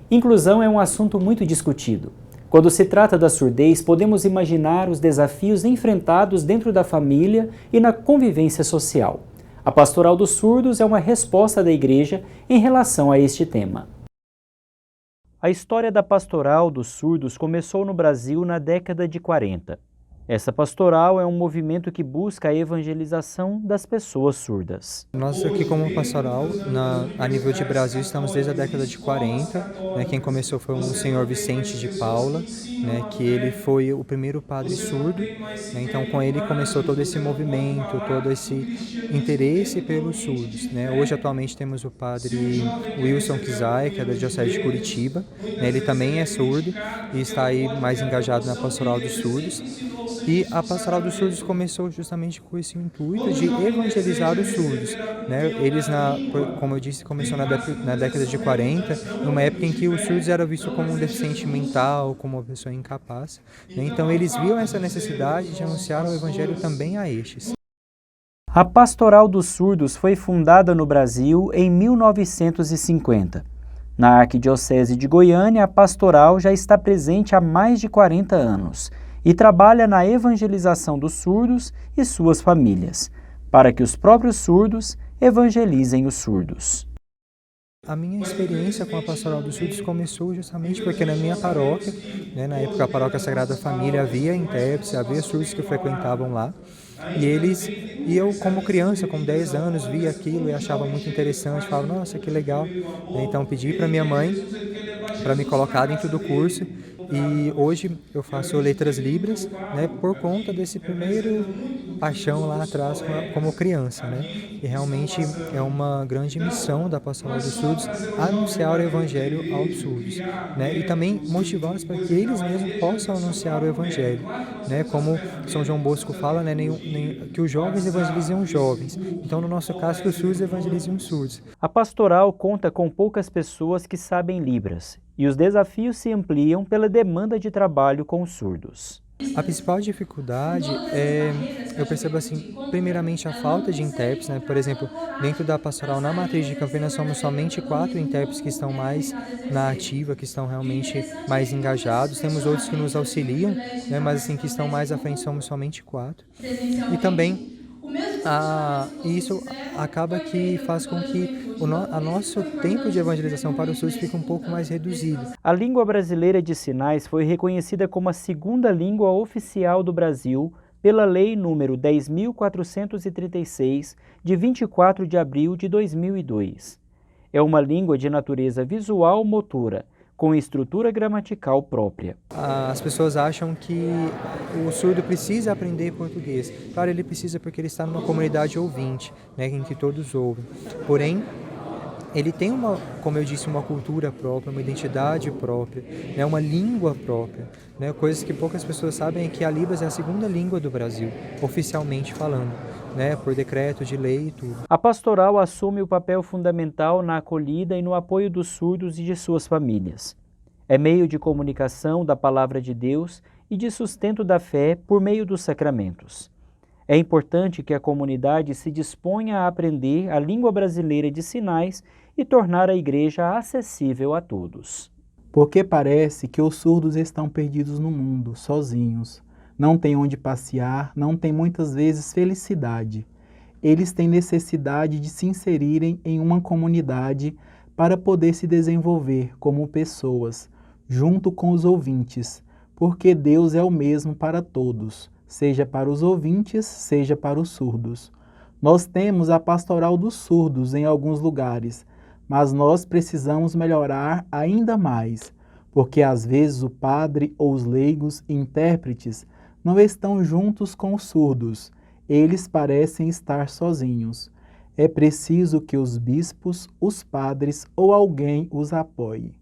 Inclusão é um assunto muito discutido. Quando se trata da surdez, podemos imaginar os desafios enfrentados dentro da família e na convivência social. A Pastoral dos Surdos é uma resposta da Igreja em relação a este tema. A história da Pastoral dos Surdos começou no Brasil na década de 40. Essa pastoral é um movimento que busca a evangelização das pessoas surdas. Nós aqui como pastoral, a nível de Brasil, estamos desde a década de 40. Quem começou foi o senhor Vicente de Paula, que ele foi o primeiro padre surdo. Então com ele começou todo esse movimento, todo esse interesse pelos surdos. Hoje atualmente temos o padre Wilson Kizai, que é da Diocese de Curitiba. Ele também é surdo e está aí mais engajado na Pastoral dos Surdos. E a Pastoral dos Surdos começou justamente com esse intuito de evangelizar os surdos. Eles, como eu disse, começou na década de 40, numa época em que os surdos eram vistos como um deficiente mental, como uma pessoa incapaz. Então eles viam essa necessidade de anunciar o evangelho também a estes. A Pastoral dos Surdos foi fundada no Brasil em 1950. Na Arquidiocese de Goiânia, a pastoral já está presente há mais de 40 anos e trabalha na evangelização dos surdos e suas famílias, para que os próprios surdos evangelizem os surdos. A minha experiência com a Pastoral dos Surdos começou justamente porque na minha paróquia, na época a Paróquia Sagrada Família, havia intérpretes, havia surdos que frequentavam lá, e eu como criança, com 10 anos, via aquilo e achava muito interessante, falava, nossa, que legal. Então pedi para minha mãe para me colocar dentro do curso, e hoje eu faço letras libras, por conta desse primeiro paixão lá atrás como criança, E realmente é uma grande missão da Pastoral dos Surdos anunciar o Evangelho aos surdos, E também motivá-los para que eles mesmos possam anunciar o Evangelho, Como São João Bosco fala, que os jovens evangelizam os jovens. Então, no nosso caso, que os surdos evangelizem os surdos. A pastoral conta com poucas pessoas que sabem Libras, e os desafios se ampliam pela demanda de trabalho com os surdos. A principal dificuldade eu percebo assim, primeiramente a falta de intérpretes, Por exemplo, dentro da pastoral na matriz de Campinas somos somente 4 intérpretes que estão mais na ativa, que estão realmente mais engajados. Temos outros que nos auxiliam, mas assim, que estão mais à frente somos somente 4. E também isso acaba que faz com que o nosso tempo de evangelização para os surdos fique um pouco mais reduzido. A língua brasileira de sinais foi reconhecida como a segunda língua oficial do Brasil pela Lei nº 10.436, de 24 de abril de 2002. É uma língua de natureza visual motora, com estrutura gramatical própria. As pessoas acham que o surdo precisa aprender português. Claro, ele precisa porque ele está numa comunidade ouvinte, em que todos ouvem. Porém, ele tem como eu disse, uma cultura própria, uma identidade própria, uma língua própria. Coisas que poucas pessoas sabem é que a Libras é a segunda língua do Brasil, oficialmente falando, por decreto de lei e tudo. A pastoral assume o papel fundamental na acolhida e no apoio dos surdos e de suas famílias. É meio de comunicação da palavra de Deus e de sustento da fé por meio dos sacramentos. É importante que a comunidade se disponha a aprender a língua brasileira de sinais e tornar a igreja acessível a todos. Porque parece que os surdos estão perdidos no mundo, sozinhos. Não têm onde passear, não têm muitas vezes felicidade. Eles têm necessidade de se inserirem em uma comunidade para poder se desenvolver como pessoas, junto com os ouvintes, porque Deus é o mesmo para todos, seja para os ouvintes, seja para os surdos. Nós temos a Pastoral dos Surdos em alguns lugares, mas nós precisamos melhorar ainda mais, porque às vezes o padre ou os leigos intérpretes não estão juntos com os surdos, eles parecem estar sozinhos. É preciso que os bispos, os padres ou alguém os apoie.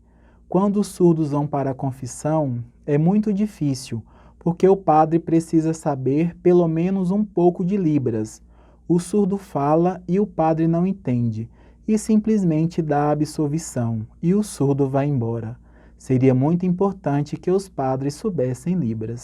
Quando os surdos vão para a confissão, é muito difícil, porque o padre precisa saber pelo menos um pouco de Libras. O surdo fala e o padre não entende, e simplesmente dá a absolvição, e o surdo vai embora. Seria muito importante que os padres soubessem Libras.